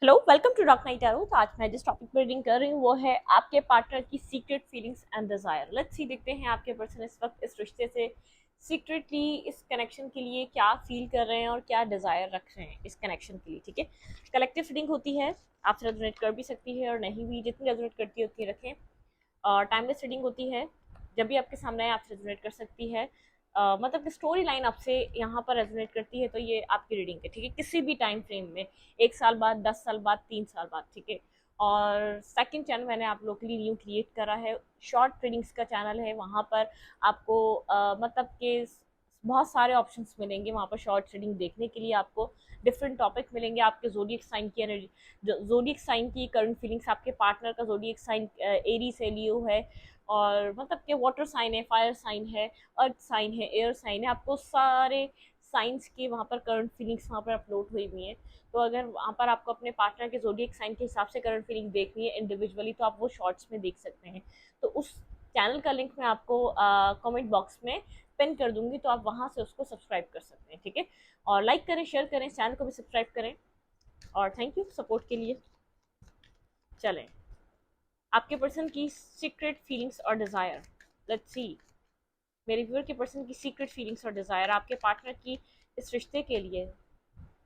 Hello, welcome to doc night tarot. तो आज मैं जिस टॉपिक पर रीडिंग कर रही हूँ वो है आपके पार्टनर की secret feelings and desire. Let's see, देखते हैं आपके पर्सन इस वक्त इस रिश्ते से सीक्रेटली इस कनेक्शन के लिए क्या फील कर रहे हैं और क्या डिजायर रख रहे हैं इस कनेक्शन के लिए। ठीक है, कलेक्टिव रीडिंग होती है, आपसे रेजोनेट कर भी सकती है और नहीं भी, जितनी रेजोनेट करती है उतनी रखें। और टाइमलेस रीडिंग होती है, जब भी आपके सामने आए आपसे रेजोनेट कर सकती है। मतलब कि स्टोरी लाइन आपसे यहाँ पर रेजोनेट करती है तो ये आपकी रीडिंग है। ठीक है, किसी भी टाइम फ्रेम में, 1 साल बाद, 10 साल बाद, 3 साल बाद। ठीक है, और सेकंड चैनल मैंने आप लोग के लिए न्यू क्रिएट करा है, शॉर्ट रीडिंग्स का चैनल है। वहाँ पर आपको मतलब कि बहुत सारे ऑप्शंस मिलेंगे वहाँ पर शॉर्ट रीडिंग देखने के लिए। आपको डिफरेंट टॉपिक मिलेंगे, आपके जोडियक साइन की, जोडियक साइन की करंट फीलिंग्स, आपके पार्टनर का जोडियक साइन एरीज है, लियो है, और मतलब कि वाटर साइन है, फायर साइन है, अर्थ साइन है, एयर साइन है। आपको सारे साइंस के वहाँ पर करंट फीलिंग्स वहाँ पर अपलोड हुई हुई हैं। तो अगर वहाँ पर आपको अपने पार्टनर के जोडियक साइन के हिसाब से करंट फीलिंग देखनी है इंडिविजुअली, तो आप वो शॉर्ट्स में देख सकते हैं। तो उस चैनल का लिंक मैं आपको कमेंट बॉक्स में पिन कर दूंगी, तो आप वहाँ से उसको सब्सक्राइब कर सकते हैं। ठीक है, और लाइक करें, शेयर करें, चैनल को भी सब्सक्राइब करें, और थैंक यू सपोर्ट के लिए। चलें, आपके पर्सन की सीक्रेट फीलिंग्स और डिज़ायर। लेट्स सी, मेरे व्यूअर के पर्सन की सीक्रेट फीलिंग्स और डिज़ायर आपके पार्टनर की इस रिश्ते के लिए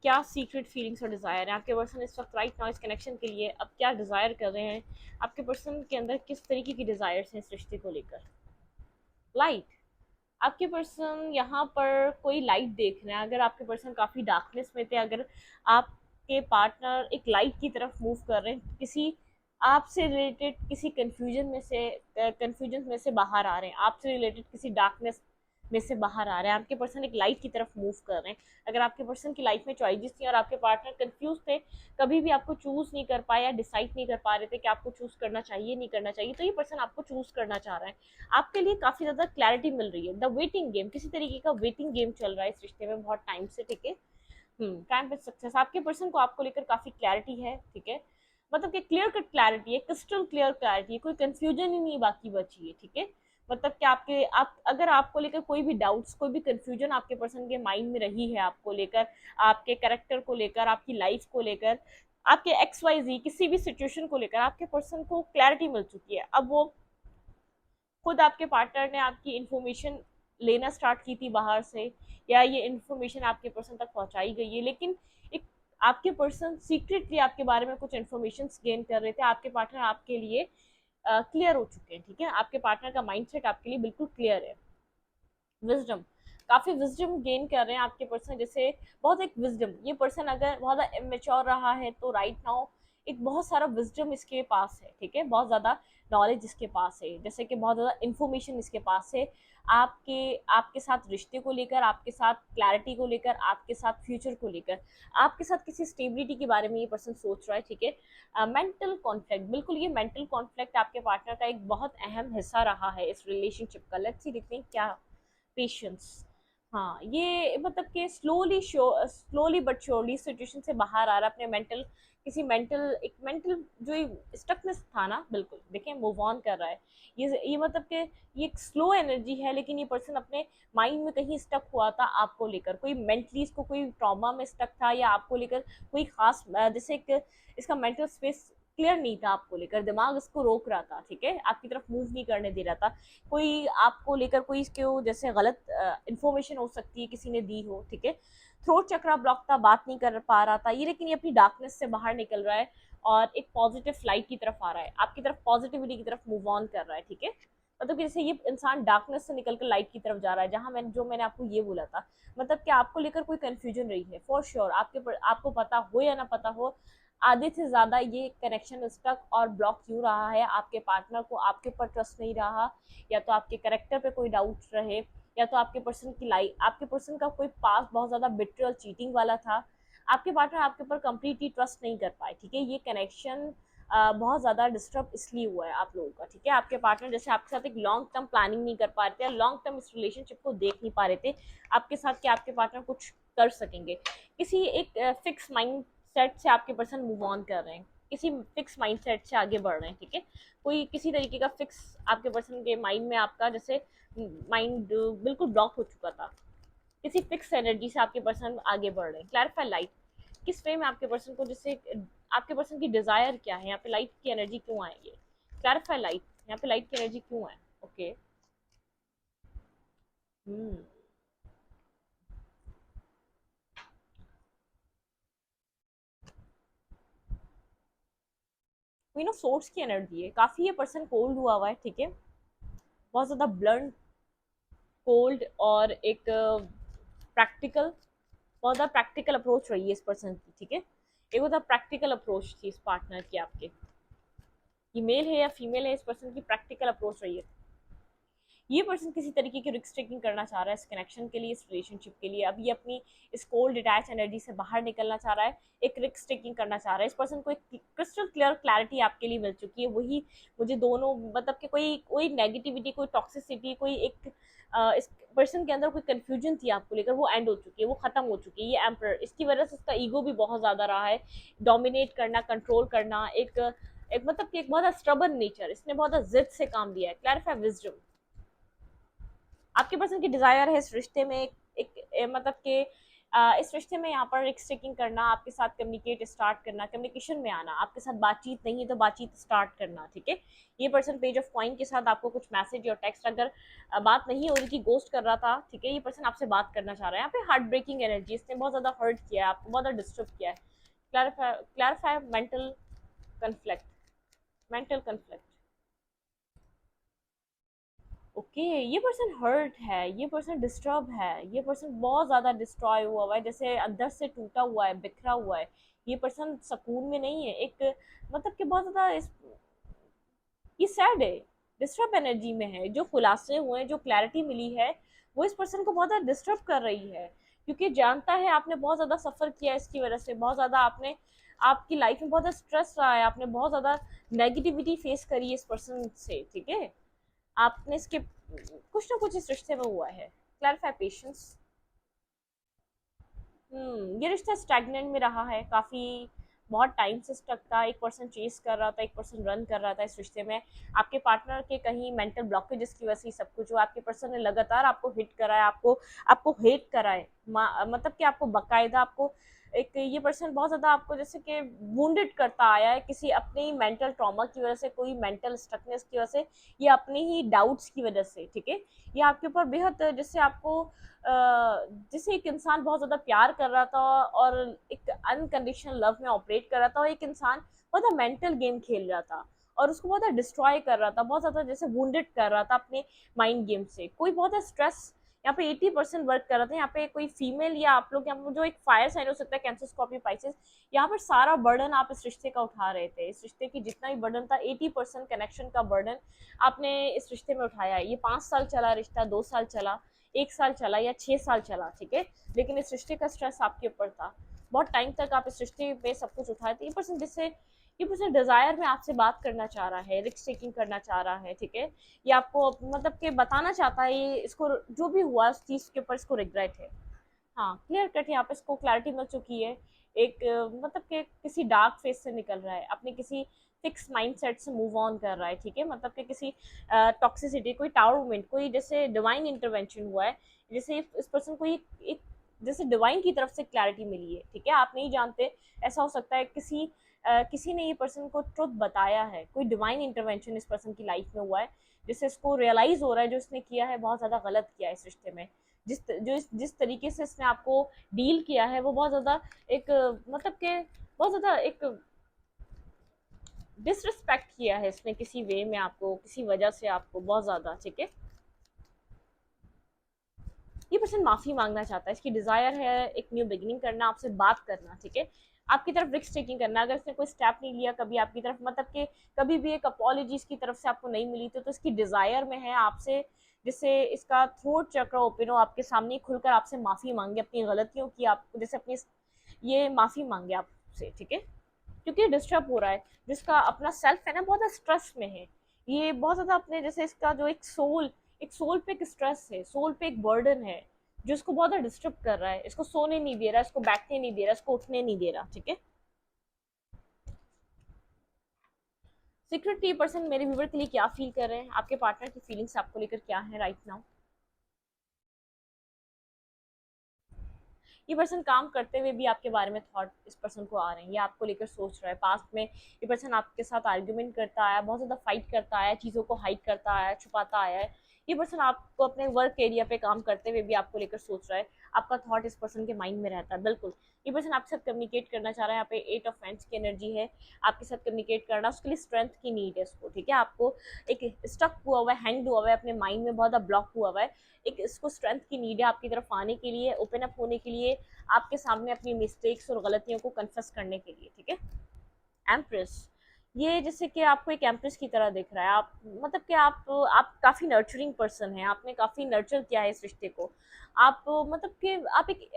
क्या सीक्रेट फीलिंग्स और डिज़ायर है। आपके पर्सन इस वक्त राइट नाउ इस कनेक्शन के लिए अब क्या डिज़ायर कर रहे हैं, आपके पर्सन के अंदर किस तरीके की डिज़ायर्स हैं इस रिश्ते को लेकर। लाइट, आपके पर्सन यहाँ पर कोई लाइट देख रहे हैं। अगर आपके पर्सन काफ़ी डार्कनेस में थे, अगर आपके पार्टनर एक लाइट की तरफ मूव कर रहे हैं, किसी आपसे रिलेटेड किसी कंफ्यूजन में से बाहर आ रहे हैं, आपसे रिलेटेड किसी डार्कनेस में से बाहर आ रहे हैं, आपके पर्सन एक लाइट की तरफ मूव कर रहे हैं। अगर आपके पर्सन की लाइफ में चॉइसेस थी और आपके पार्टनर कंफ्यूज थे, कभी भी आपको चूज नहीं कर पाया, डिसाइड नहीं कर पा रहे थे कि आपको चूज करना चाहिए नहीं करना चाहिए, तो ये पर्सन आपको चूज करना चाह रहा है। आपके लिए काफी ज्यादा क्लैरिटी मिल रही है। द वेटिंग गेम, किसी तरीके का वेटिंग गेम चल रहा है इस रिश्ते में बहुत टाइम से। ठीक है, टाइम विद सक्सेस, आपके पर्सन को आपको लेकर काफी क्लैरिटी है। ठीक है, मतलब कि क्लियर कट क्लैरिटी है, क्रिस्टल क्लियर क्लैरिटी है, कोई कंफ्यूजन ही नहीं बाकी बची है। ठीक है, मतलब कि आप अगर आपको लेकर कोई भी डाउट्स, कोई भी कंफ्यूजन आपके पर्सन के माइंड में रही है, आपको लेकर, आपके करेक्टर को लेकर, आपकी लाइफ को लेकर, आपके XYZ किसी भी सिचुएशन को लेकर, आपके पर्सन को क्लैरिटी मिल चुकी है। अब वो खुद आपके पार्टनर ने आपकी इंफॉर्मेशन लेना स्टार्ट की थी बाहर से, या ये इंफॉर्मेशन आपके पर्सन तक पहुंचाई गई है, लेकिन एक आपके पर्सन सीक्रेटली आपके बारे में कुछ इन्फॉर्मेशन गेन कर रहे थे। आपके पार्टनर आपके लिए क्लियर हो चुके हैं। ठीक है, आपके पार्टनर का माइंडसेट आपके लिए बिल्कुल क्लियर है। विजडम, काफी विजडम गेन कर रहे हैं आपके पर्सन, जैसे बहुत एक विजडम, ये पर्सन अगर बहुत ज़्यादा इमेच्योर रहा है तो राइट नाउ एक बहुत सारा विजडम इसके पास है। ठीक है, बहुत ज़्यादा नॉलेज इसके पास है, जैसे कि बहुत ज़्यादा इन्फॉर्मेशन इसके पास है आपके आपके साथ रिश्ते को लेकर, आपके साथ क्लैरिटी को लेकर, आपके साथ फ्यूचर को लेकर, आपके साथ किसी स्टेबिलिटी के बारे में ये पर्सन सोच रहा है। ठीक है, मेंटल कॉन्फ्लिक्ट, बिल्कुल ये मेंटल कॉन्फ्लिक्ट आपके पार्टनर का एक बहुत अहम हिस्सा रहा है इस रिलेशनशिप का। लेट्स सी, देखते हैं क्या पेशेंस। हाँ, ये मतलब कि स्लोली बट श्योरली सिचुएशन से बाहर आ रहा है, अपने मेंटल, किसी मेंटल, एक मेंटल जो स्टकनेस था ना, बिल्कुल देखें मूव ऑन कर रहा है। ये मतलब कि ये एक स्लो एनर्जी है, लेकिन ये पर्सन अपने माइंड में कहीं स्टक हुआ था आपको लेकर, कोई मेंटली इसको कोई ट्रॉमा में स्टक था, या आपको लेकर कोई खास जैसे एक इसका मेंटल स्पेस क्लियर नहीं था आपको लेकर, दिमाग इसको रोक रहा था। ठीक है, आपकी तरफ मूव नहीं करने दे रहा था। कोई आपको लेकर कोई इसके जैसे गलत इंफॉर्मेशन हो सकती है किसी ने दी हो। ठीक है, थ्रोट चक्रा ब्लॉक था, बात नहीं कर पा रहा था ये, लेकिन ये अपनी डार्कनेस से बाहर निकल रहा है और एक पॉजिटिव लाइट की तरफ आ रहा है, आपकी तरफ पॉजिटिविटी की तरफ मूव ऑन कर रहा है। ठीक है, मतलब कि जैसे ये इंसान डार्कनेस से निकलकर लाइट की तरफ जा रहा है, जहां मैंने आपको ये बोला था, मतलब कि आपको लेकर कोई कंफ्यूजन रही है, फॉर श्योर आपको पता हो या ना पता हो, आधे से ज़्यादा ये कनेक्शन स्टक और ब्लॉक क्यों रहा है। आपके पार्टनर को आपके ऊपर ट्रस्ट नहीं रहा, या तो आपके करेक्टर पे कोई डाउट रहे, या तो आपके पर्सन की लाइफ, आपके पर्सन का कोई पास बहुत ज़्यादा बिट्रियल चीटिंग वाला था। आपके पार्टनर आपके ऊपर कंप्लीटली ट्रस्ट नहीं कर पाए। ठीक है, ये कनेक्शन बहुत ज़्यादा डिस्टर्ब इसलिए हुआ है आप लोगों का। ठीक है, आपके पार्टनर जैसे आपके साथ एक लॉन्ग टर्म प्लानिंग नहीं कर पा रहे थे, लॉन्ग टर्म इस रिलेशनशिप को देख नहीं पा रहे थे आपके साथ कि आपके पार्टनर कुछ कर सकेंगे। किसी एक फिक्स माइंड सेट से आपके पर्सन मूव ऑन कर रहे हैं, किसी फिक्स माइंड सेट से आगे बढ़ रहे हैं। ठीक है, कोई किसी तरीके का फिक्स आपके पर्सन के माइंड में, आपका जैसे माइंड बिल्कुल ब्लॉक हो चुका था, किसी फिक्स एनर्जी से आपके पर्सन आगे बढ़ रहे हैं। क्लैरिफाई लाइट, किस वे में आपके पर्सन को, जैसे आपके पर्सन की डिजायर क्या है, यहाँ पे लाइट की एनर्जी क्यों आएगी, क्लैरिफाई लाइट, यहाँ पे लाइट की एनर्जी क्यों है। Okay. Hmm. Queen of source की एनर्जी है, काफी ये पर्सन कोल्ड हुआ हुआ है, ठीक है, बहुत ज्यादा ब्लंट, कोल्ड, और एक प्रैक्टिकल, बहुत ज्यादा प्रैक्टिकल अप्रोच रही है इस पर्सन की, ठीक है, एक बहुत प्रैक्टिकल अप्रोच थी इस पार्टनर की आपके, ये मेल है या फीमेल है, इस पर्सन की प्रैक्टिकल अप्रोच रही है। ये पर्सन किसी तरीके की रिस्क टेकिंग करना चाह रहा है इस कनेक्शन के लिए, इस रिलेशनशिप के लिए, अब ये अपनी इस कोल्ड डिटैच एनर्जी से बाहर निकलना चाह रहा है, एक रिस्क टेकिंग करना चाह रहा है। इस पर्सन को एक क्रिस्टल क्लियर क्लैरिटी आपके लिए मिल चुकी है, वही मुझे दोनों, मतलब कि कोई कोई नेगेटिविटी, कोई टॉक्सिसिटी, कोई एक इस पर्सन के अंदर कोई कंफ्यूजन थी आपको लेकर, वो एंड हो चुकी है, वो खत्म हो चुकी है। ये एम्परर, इसकी वजह से इसका ईगो भी बहुत ज्यादा रहा है, डोमिनेट करना, कंट्रोल करना, एक मतलब कि एक बहुत स्ट्रबन नेचर, इसने बहुत जिद से काम लिया है। क्लैरिफाई विजडम, आपके पर्सन की डिजायर है इस रिश्ते में मतलब कि इस रिश्ते में यहाँ पर एक स्टिकिंग करना, आपके साथ कम्युनिकेट स्टार्ट करना, कम्युनिकेशन में आना, आपके साथ बातचीत नहीं है तो बातचीत स्टार्ट करना, ठीक है। ये पर्सन पेज ऑफ कॉइन के साथ आपको कुछ मैसेज और टेक्स्ट, अगर बात नहीं हो रही थी, गोस्ट कर रहा था, ठीक है, ये पर्सन आपसे बात करना चाह रहा है। यहाँ पे हार्ट ब्रेकिंग एनर्जी, इसने बहुत ज्यादा हर्ट किया है आपको, बहुत ज्यादा डिस्टर्ब किया है। Clarify mental conflict, mental conflict. Okay, ये पर्सन हर्ट है, ये पर्सन डिस्टर्ब है, ये पर्सन बहुत ज्यादा डिस्ट्रॉय हुआ है, जैसे अंदर से टूटा हुआ है, बिखरा हुआ है। ये पर्सन सुकून में नहीं है, एक मतलब कि बहुत ज्यादा ये सैड है, डिस्टर्ब एनर्जी में है। जो खुलासे हुए हैं, जो क्लैरिटी मिली है, वो इस पर्सन को बहुत ज्यादा डिस्टर्ब कर रही है, क्योंकि जानता है आपने बहुत ज्यादा सफर किया है इसकी वजह से, बहुत ज्यादा आपने, आपकी लाइफ में बहुत ज्यादा स्ट्रेस रहा है, आपने बहुत ज्यादा नेगेटिविटी फेस करी है इस पर्सन से, ठीक है, आपने इसके कुछ ना कुछ इस रिश्ते में हुआ है। Clarify patience. ये रिश्ता स्टैग्नेंट में रहा है काफी, बहुत टाइम से स्टक था, एक पर्सन चेस कर रहा था, एक पर्सन रन कर रहा था इस रिश्ते में। आपके पार्टनर के कहीं मेंटल ब्लॉकेजेस की वजह से सब कुछ हुआ, आपके पर्सन ने लगातार आपको हिट करा है, आपको आपको हेट करा है, मतलब कि आपको बकायदा, आपको एक, ये पर्सन बहुत ज्यादा आपको जैसे कि वुंडेड करता आया है, किसी अपने ही मेंटल ट्रॉमा की वजह से, कोई मेंटल स्टकनेस की वजह से, या अपने ही डाउट्स की वजह से, ठीक है। ये आपके ऊपर बेहद, जैसे आपको जिसे एक इंसान बहुत ज्यादा प्यार कर रहा था और एक अनकंडीशनल लव में ऑपरेट कर रहा था, और एक इंसान बहुत ज्यादा मेंटल गेम खेल रहा था और उसको बहुत ज्यादा डिस्ट्रॉय कर रहा था, बहुत ज्यादा जैसे वुंडेड कर रहा था अपने माइंड गेम से। कोई बहुत ज्यादा स्ट्रेस यहाँ पे 80% वर्क कर रहा था, यहाँ पे कोई फीमेल या आप लोग यहाँ पे जो एक फायर साइन हो सकता है, कैंसर, स्कॉर्पियो, पाइसेस, यहाँ पर सारा बर्डन आप इस रिश्ते का उठा रहे थे। इस रिश्ते की जितना भी बर्डन था, 80% कनेक्शन का बर्डन आपने इस रिश्ते में उठाया है। ये 5 साल चला रिश्ता, 2 साल चला, 1 साल चला, या 6 साल चला, ठीक है, लेकिन इस रिश्ते का स्ट्रेस आपके ऊपर था, बहुत टाइम तक आप इस रिश्ते में सब कुछ उठाए थे। ये पर्सन जिससे, ये पर्सन डिजायर में आपसे बात करना चाह रहा है, रिस्क टेकिंग करना चाह रहा है, ठीक है, ये आपको मतलब कि बताना चाहता है, ये इसको जो भी हुआ उस चीज के ऊपर इसको रिग्रेट है। हाँ, क्लियर कट यहाँ पे इसको क्लैरिटी मिल चुकी है, एक मतलब कि किसी डार्क फेस से निकल रहा है, अपने किसी फिक्स माइंडसेट से मूव ऑन कर रहा है, ठीक है, मतलब कि किसी टॉक्सिसिटी, कोई टावर मूवमेंट, कोई जैसे डिवाइन इंटरवेंशन हुआ है, जैसे इस पर्सन को एक जैसे डिवाइन की तरफ से क्लैरिटी मिली है, ठीक है, आप नहीं जानते, ऐसा हो सकता है किसी ने ये पर्सन को ट्रुथ बताया है, कोई डिवाइन इंटरवेंशन इस पर्सन की लाइफ में हुआ है, जिससे इसको रियलाइज हो रहा है जो इसने किया है बहुत ज्यादा गलत किया है इस रिश्ते में। जिस तरीके से इसने आपको डील किया है, वो बहुत ज्यादा एक मतलब के बहुत ज्यादा एक डिसरिस्पेक्ट किया है इसने, किसी वे में आपको, किसी वजह से आपको बहुत ज्यादा, ठीक है। ये पर्सन माफी मांगना चाहता है, इसकी डिजायर है एक न्यू बिगिनिंग करना, आपसे बात करना, ठीक है, आपकी तरफ रिस्क टेकिंग करना। अगर इसने कोई स्टेप नहीं लिया कभी आपकी तरफ, मतलब कि कभी भी एक अपॉलॉजी इसकी तरफ से आपको नहीं मिली, तो इसकी डिजायर में है आपसे, जिससे इसका थ्रोट चक्र ओपन हो, आपके सामने खुलकर आपसे माफी मांगे अपनी गलतियों की, आप जैसे अपनी ये माफी मांगे आपसे, ठीक है, क्योंकि डिस्टर्ब हो रहा है, जिसका अपना सेल्फ है ना बहुत स्ट्रेस में है, ये बहुत ज्यादा अपने जैसे इसका जो एक सोल पे एक स्ट्रेस है, सोल पे एक बर्डन है, जो इसको बहुत ज्यादा डिस्टर्ब कर रहा है, इसको सोने नहीं दे रहा, इसको बैठने नहीं दे रहा, इसको उठने नहीं दे रहा, ठीक है। सीक्रेटली पर्सन मेरे व्यूवर के लिए क्या फील कर रहे हैं, आपके पार्टनर की फीलिंग्स आपको लेकर क्या है राइट नाउ। ये पर्सन काम करते हुए भी आपके बारे में थॉट इस पर्सन को आ रहे हैं, ये आपको लेकर सोच रहा है। पास्ट में ये पर्सन आपके साथ आर्ग्यूमेंट करता आया, बहुत ज़्यादा फाइट करता आया, चीज़ों को हाइड करता आया, छुपाता आया है। ये पर्सन आपको अपने वर्क एरिया पे काम करते हुए भी आपको लेकर सोच रहा है, आपका थॉट इस पर्सन के माइंड में रहता है। बिल्कुल ये पर्सन आपके साथ कम्युनिकेट करना चाह रहा है। यहाँ पे 8 ऑफ फ्रेंड्स की एनर्जी है, आपके साथ कम्युनिकेट करना, उसके लिए स्ट्रेंथ की नीड है उसको, ठीक है। आपको एक स्टक हुआ हुआ है, हैंग हुआ हुआ है अपने माइंड में, बहुत ज़्यादा ब्लॉक हुआ हुआ है, एक इसको स्ट्रेंथ की नीड है आपकी तरफ आने के लिए, ओपन अप होने के लिए, आपके सामने अपनी मिस्टेक्स और गलतियों को कन्फेस करने के लिए, ठीक है। एम्प्रेस, ये जैसे कि आपको एक एम्प्रेस की तरह दिख रहा है, आप मतलब कि आप काफ़ी नर्चरिंग पर्सन हैं, आपने काफ़ी नर्चर किया है इस रिश्ते को। आप मतलब कि आप एक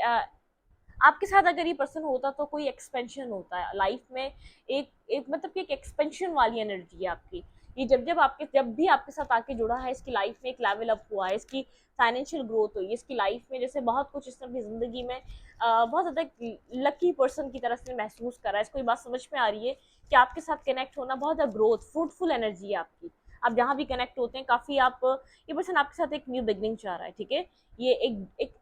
आपके साथ अगर ये पर्सन होता तो कोई एक्सपेंशन होता है लाइफ में, एक मतलब कि एक एक्सपेंशन वाली एनर्जी है आपकी। ये जब भी आपके साथ आके जुड़ा है, इसकी लाइफ में एक लेवल अप हुआ है, इसकी फाइनेंशियल ग्रोथ हुई है, इसकी लाइफ में जैसे बहुत कुछ इसने अपनी ज़िंदगी में बहुत ज़्यादा लकी पर्सन की तरह से महसूस करा है। इसको ये बात समझ में आ रही है कि आपके साथ कनेक्ट होना बहुत ज़्यादा ग्रोथ फ्रूटफुल एनर्जी है आपकी। आप जहाँ भी कनेक्ट होते हैं काफ़ी आप ये पर्सन आपके साथ एक न्यू बिगनिंग चाह रहा है, ठीक है। ये एक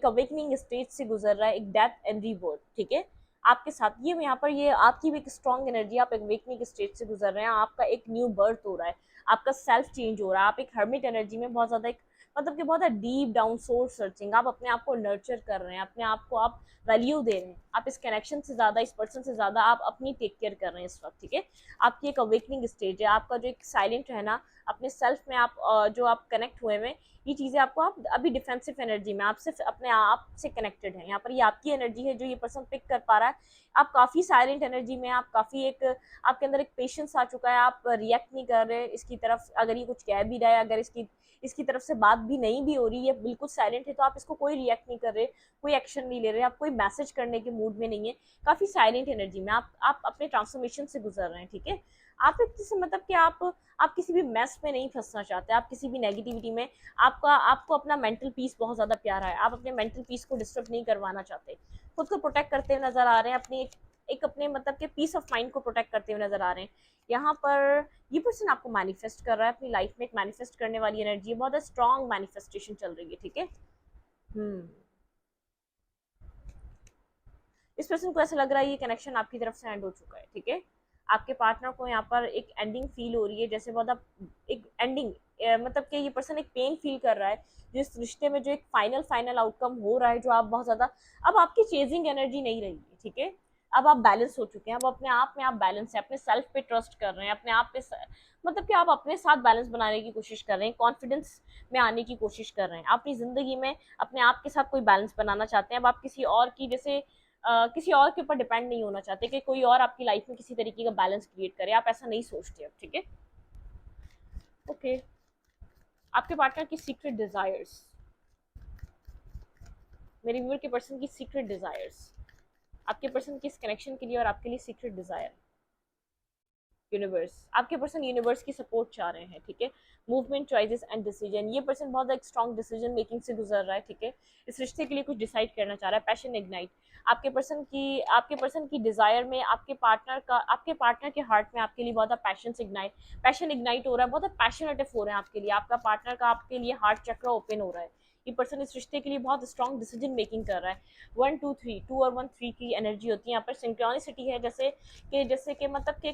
अवेकनिंग स्टेज से गुजर रहा है, एक डेथ एंड रीबर्थ, ठीक है। आपके साथ ये यहाँ पर ये आपकी भी एक स्ट्रॉन्ग एनर्जी, आप एक अवेकनिंग स्टेज से गुजर रहे हैं, आपका एक न्यू बर्थ हो रहा है, आपका सेल्फ चेंज हो रहा है, आप एक हर्मिट एनर्जी में बहुत ज़्यादा एक मतलब कि बहुत डीप डाउन सोल सर्चिंग, आप अपने आप को नर्चर कर रहे हैं, अपने आप को आप वैल्यू दे रहे हैं, आप इस कनेक्शन से ज़्यादा, इस पर्सन से ज़्यादा आप अपनी टेक केयर कर रहे हैं इस वक्त, ठीक है। आपकी एक अवेकनिंग स्टेज है, आपका जो एक साइलेंट रहना अपने सेल्फ में, आप जो आप कनेक्ट हुए हैं, ये चीज़ें आपको आप अभी डिफेंसिव एनर्जी में आप सिर्फ अपने आप से कनेक्टेड हैं। यहाँ पर ये आपकी एनर्जी है जो ये पर्सन पिक कर पा रहा है। आप काफ़ी साइलेंट एनर्जी में, आप काफ़ी एक आपके अंदर एक पेशेंस आ चुका है, आप रिएक्ट नहीं कर रहे इसकी तरफ, अगर ये कुछ कह भी रहा है, अगर इसकी इसकी तरफ से बात भी नहीं भी हो रही है, बिल्कुल साइलेंट है, तो आप इसको कोई रिएक्ट नहीं कर रहे, कोई एक्शन नहीं ले रहे, आप कोई मैसेज करने के मूड में नहीं है, काफ़ी साइलेंट एनर्जी में आप अपने ट्रांसफॉर्मेशन से गुजर रहे हैं, ठीक है। आप एक जैसे मतलब कि आप किसी भी मैस में नहीं फंसना चाहते, आप किसी भी नेगेटिविटी में, आपको अपना मेंटल पीस बहुत ज़्यादा प्यारा है, आप अपने मेंटल पीस को डिस्टर्ब नहीं करवाना चाहते, खुद को प्रोटेक्ट करते हुए नजर आ रहे हैं, अपनी एक अपने मतलब के पीस ऑफ माइंड को प्रोटेक्ट करते हुए नजर आ रहे हैं। यहाँ पर ये पर्सन आपको मैनिफेस्ट कर रहा है, अपनी लाइफ में एक मैनिफेस्ट करने वाली एनर्जी है, बहुत स्ट्रॉन्ग मैनिफेस्टेशन चल रही है, ठीक है। इस पर्सन को ऐसा लग रहा है ये कनेक्शन आपकी तरफ से एंड हो चुका है, ठीक है। आपके पार्टनर को यहाँ पर एक एंडिंग फील हो रही है, जैसे बहुत एक एंडिंग मतलब कि ये पर्सन एक पेन फील कर रहा है जिस रिश्ते में, जो एक फाइनल आउटकम हो रहा है, जो आप बहुत ज़्यादा अब आपकी चेजिंग एनर्जी नहीं रही है, ठीक है। अब आप बैलेंस हो चुके हैं, अब अपने आप में आप बैलेंस है, अपने सेल्फ पे ट्रस्ट कर रहे हैं, अपने आप पे मतलब कि आप अपने साथ बैलेंस बनाने की कोशिश कर रहे हैं, कॉन्फिडेंस में आने की कोशिश कर रहे हैं, अपनी ज़िंदगी में अपने आप के साथ कोई बैलेंस बनाना चाहते हैं। अब आप किसी और की जैसे किसी और के ऊपर डिपेंड नहीं होना चाहते कि कोई और आपकी लाइफ में किसी तरीके का बैलेंस क्रिएट करे, आप ऐसा नहीं सोचते अब, ठीक है। ओके, आपके पार्टनर की सीक्रेट डिजायर्स, मेरे व्यूअर के पर्सन की सीक्रेट डिजायर्स, आपके पर्सन की इस कनेक्शन के लिए और आपके लिए सीक्रेट डिजायर, यूनिवर्स, आपके पर्सन यूनिवर्स की सपोर्ट चाह रहे हैं, ठीक है। मूवमेंट, चॉइसेस एंड डिसीजन, ये पर्सन बहुत एक स्ट्रॉन्ग डिसीजन मेकिंग से गुजर रहा है, ठीक है। इस रिश्ते के लिए कुछ डिसाइड करना चाह रहा है, पैशन इग्नाइट, आपके पर्सन की डिजायर में आपके पार्टनर के हार्ट में आपके लिए बहुत पैशन इग्नाइट हो रहा है, बहुत पैशनेटिव हो रहे हैं आपके लिए, आपका पार्टनर का आपके लिए हार्ट चक्र ओपन हो रहा है। ये पर्सन इस रिश्ते के लिए बहुत स्ट्रॉन्ग डिसीजन मेकिंग कर रहा है। 1 2 3 2 और 1 3 की एनर्जी होती है यहाँ पर, सिंक्रोनिसिटी है, जैसे कि मतलब कि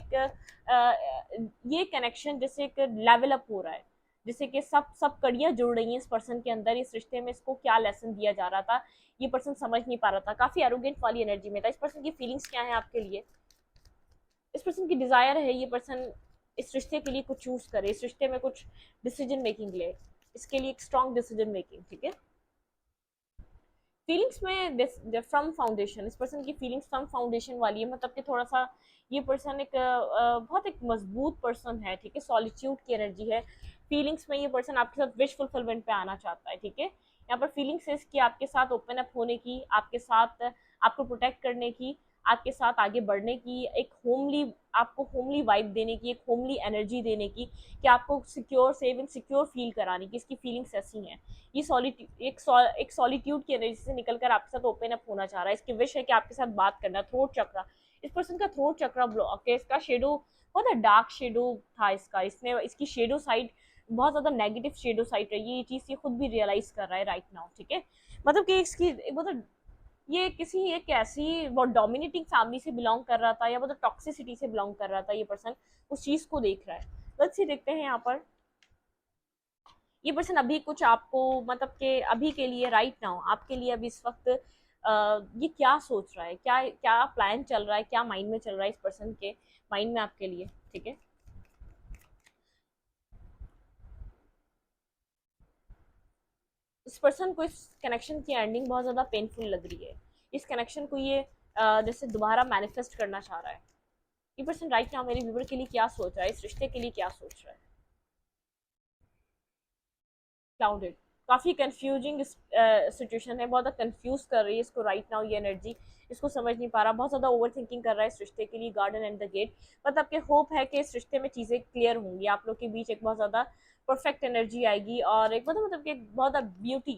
ये कनेक्शन जैसे एक लेवल अप हो रहा है, जैसे कि सब सब कड़ियाँ जुड़ रही हैं इस पर्सन के अंदर, इस रिश्ते में इसको क्या लेसन दिया जा रहा था ये पर्सन समझ नहीं पा रहा था, काफी एरोगेंट वाली एनर्जी में था। इस पर्सन की फीलिंग्स क्या है आपके लिए, इस पर्सन की डिजायर है ये पर्सन इस रिश्ते के लिए कुछ चूज करे, इस रिश्ते में कुछ डिसीजन मेकिंग ले, इसके लिए एक स्ट्रॉन्ग डिसीजन मेकिंग, ठीक है। फीलिंग्स में फ्रॉम फाउंडेशन, इस पर्सन की फीलिंग्स फ्रॉम फाउंडेशन वाली है, मतलब कि थोड़ा सा ये पर्सन एक बहुत एक मजबूत पर्सन है, ठीक है। सॉलिट्यूड की एनर्जी है फीलिंग्स में, ये पर्सन आपके साथ विश फुलफिलमेंट पे आना चाहता है, ठीक है। यहाँ पर फीलिंग्स है इसकी आपके साथ ओपन अप होने की, आपके साथ आपको प्रोटेक्ट करने की, आपके साथ आगे बढ़ने की, आपको होमली वाइब देने की, एक होमली एनर्जी देने की, कि आपको secure save and secure feel कराने की, इसकी फीलिंग्स ऐसी हैं। ये एक सॉलिट्यूड की एनर्जी से निकलकर आपके साथ ओपन अप होना चाह रहा है, इसकी विश है कि आपके साथ बात करना। थ्रोट चक्रा, इस पर्सन का थ्रोट चक्रा ब्लॉक है, इसका शेडो बहुत डार्क शेडो था इसकी शेडो साइड बहुत ज्यादा नेगेटिव शेडो साइड रही है, ये चीज ये खुद भी रियलाइज कर रहा है राइट नाउ, ठीक है। मतलब कि इसकी बहुत ये किसी एक ऐसी बहुत डोमिनेटिंग फैमिली से बिलोंग कर रहा था या मतलब टॉक्सिसिटी से बिलोंग कर रहा था, ये पर्सन उस चीज को देख रहा है। लेट्स सी देखते हैं यहाँ पर ये पर्सन अभी कुछ आपको मतलब कि अभी के लिए राइट नाउ आपके लिए अभी इस वक्त ये क्या सोच रहा है, क्या क्या प्लान चल रहा है, क्या माइंड में चल रहा है इस पर्सन के माइंड में आपके लिए, ठीक है। इस पर्सन को इस कनेक्शन की एंडिंग बहुत ज़्यादा पेनफुल लग रही है। इस कनेक्शन को ये जैसे दोबारा मैनिफेस्ट करना चाह रहा है। ये पर्सन राइट नाउ मेरे व्यूवर के लिए क्या सोच रहा है, इस रिश्ते के लिए क्या सोच रहा है। क्लाउडेड, काफ़ी कंफ्यूजिंग सिचुएशन है, बहुत ज़्यादा कंफ्यूज कर रही है इसको राइट नाउ ये एनर्जी। इसको समझ नहीं पा रहा, बहुत ज़्यादा ओवर थिंकिंग कर रहा है इस रिश्ते के लिए। गार्डन एंड द गेट, मतलब कि होप है कि इस रिश्ते में चीज़ें क्लियर होंगी, आप लोग के बीच एक बहुत ज़्यादा परफेक्ट एनर्जी आएगी और एक मतलब कि एक बहुत ज़्यादा ब्यूटी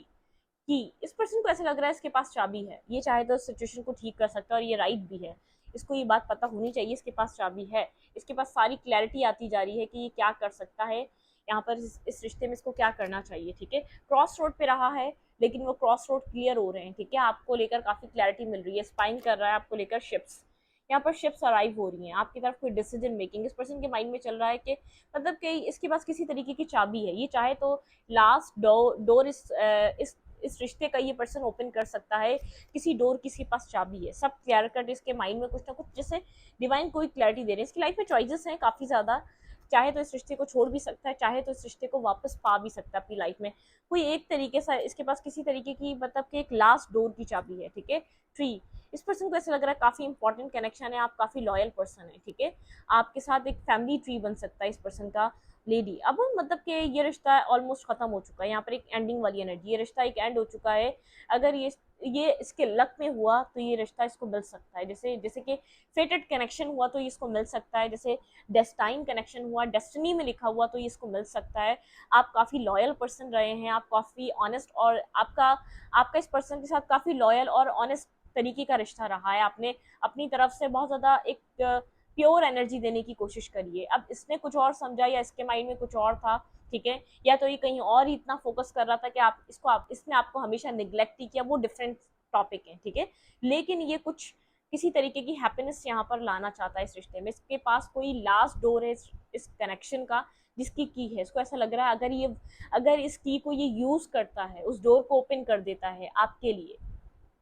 की। इस पर्सन को ऐसा लग रहा है इसके पास चाबी है, ये चाहे तो सिचुएशन को ठीक कर सकता है और ये राइट भी है। इसको ये बात पता होनी चाहिए, इसके पास चाबी है, इसके पास सारी क्लैरिटी आती जा रही है कि ये क्या कर सकता है यहाँ पर, इस रिश्ते में इसको क्या करना चाहिए, ठीक है। क्रॉस रोड पे रहा है लेकिन वो क्रॉस रोड क्लियर हो रहे हैं, ठीक है। आपको लेकर काफी क्लैरिटी मिल रही है, स्पाइन कर रहा है आपको लेकर शिप्स, यहाँ पर शिप्स अराइव हो रही हैं आपकी तरफ। कोई डिसीजन मेकिंग इस पर्सन के माइंड में चल रहा है कि मतलब कि इसके पास किसी तरीके की चाबी है, ये चाहे तो लास्ट डोर इस रिश्ते का ये पर्सन ओपन कर सकता है। किसी डोर किसी पास चाबी है, सब क्लियर कट इसके माइंड में कुछ ना कुछ जैसे डिवाइन कोई क्लैरिटी दे रहे हैं। इसकी लाइफ में चॉइसेस हैं काफ़ी ज़्यादा, चाहे तो इस रिश्ते को छोड़ भी सकता है, चाहे तो इस रिश्ते को वापस पा भी सकता है अपनी लाइफ में। कोई एक तरीके से इसके पास किसी तरीके की मतलब कि एक लास्ट डोर की चाबी है, ठीक है। ट्री, इस पर्सन को ऐसा लग रहा है काफ़ी इंपॉर्टेंट कनेक्शन है, आप काफ़ी लॉयल पर्सन है, ठीक है। आपके साथ एक फैमिली ट्री बन सकता है इस पर्सन का। लेडी, अब मतलब कि ये रिश्ता ऑलमोस्ट खत्म हो चुका है, यहाँ पर एक एंडिंग वाली एनर्जी, ये रिश्ता एक एंड हो चुका है। अगर ये इसके लक में हुआ तो ये रिश्ता इसको मिल सकता है, जैसे जैसे कि फेटेड कनेक्शन हुआ तो ये इसको मिल सकता है, जैसे डेस्टाइन कनेक्शन हुआ, डेस्टिनी में लिखा हुआ तो ये इसको मिल सकता है। आप काफ़ी लॉयल पर्सन रहे हैं, आप काफ़ी ऑनेस्ट, और आपका आपका इस पर्सन के साथ काफ़ी लॉयल और ऑनेस्ट तरीके का रिश्ता रहा है। आपने अपनी तरफ से बहुत ज़्यादा एक प्योर एनर्जी देने की कोशिश करी है। अब इसने कुछ और समझा या इसके माइंड में कुछ और था, ठीक है, या तो ये कहीं और ही इतना फोकस कर रहा था कि इसने आपको हमेशा निग्लेक्ट ही किया, वो डिफरेंट टॉपिक है, ठीक है। लेकिन ये कुछ किसी तरीके की हैप्पीनेस यहाँ पर लाना चाहता है इस रिश्ते में। इसके पास कोई लास्ट डोर है इस कनेक्शन का, जिसकी की है। इसको ऐसा लग रहा है अगर इस की को ये यूज करता है, उस डोर को ओपन कर देता है आपके लिए,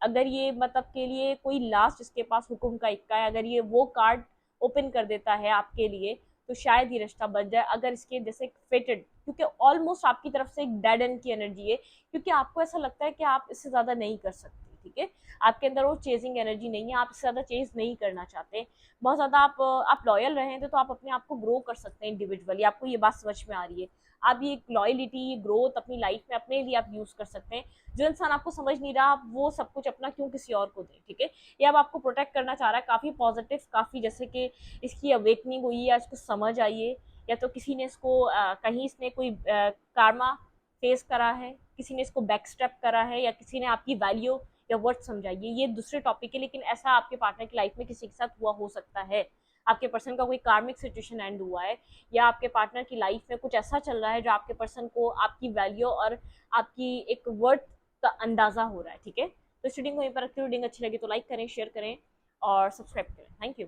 अगर ये मतलब के लिए कोई लास्ट इसके पास हुक्म का इक्का है, अगर ये वो कार्ड ओपन कर देता है आपके लिए, तो शायद ये रिश्ता बच जाए। अगर इसके जैसे फेटेड, क्योंकि ऑलमोस्ट आपकी तरफ से एक डेड एंड की एनर्जी है, क्योंकि आपको ऐसा लगता है कि आप इससे ज़्यादा नहीं कर सकते, ठीक है। आपके अंदर वो चेजिंग एनर्जी नहीं है, आप इससे ज़्यादा चेज नहीं करना चाहते। बहुत ज़्यादा आप लॉयल रहे थे तो आप अपने आप को ग्रो कर सकते हैं इंडिविजुअली, आपको ये बात समझ में आ रही है। आप ये लॉयलिटी, ये ग्रोथ अपनी लाइफ में अपने लिए आप यूज़ कर सकते हैं। जो इंसान आपको समझ नहीं रहा, आप वो सब कुछ अपना क्यों किसी और को दें, ठीक है। ये अब आपको प्रोटेक्ट करना चाह रहा है, काफ़ी पॉजिटिव, काफ़ी जैसे कि इसकी अवेकनिंग हुई या इसको समझ आई है, या तो किसी ने इसको कहीं इसने कोई कार्मा फेस करा है, किसी ने इसको बैक स्टेप करा है, या किसी ने आपकी वैल्यू या वर्थ समझाई है, ये दूसरे टॉपिक है। लेकिन ऐसा आपके पार्टनर की लाइफ में किसी के साथ हुआ हो सकता है, आपके पर्सन का कोई कार्मिक सिचुएशन एंड हुआ है, या आपके पार्टनर की लाइफ में कुछ ऐसा चल रहा है जो आपके पर्सन को आपकी वैल्यू और आपकी एक वर्थ का अंदाजा हो रहा है, ठीक है। तो इस रीडिंग को यहीं पर रखते हुए, रीडिंग अच्छी लगी तो लाइक करें, शेयर करें और सब्सक्राइब करें। Thank you.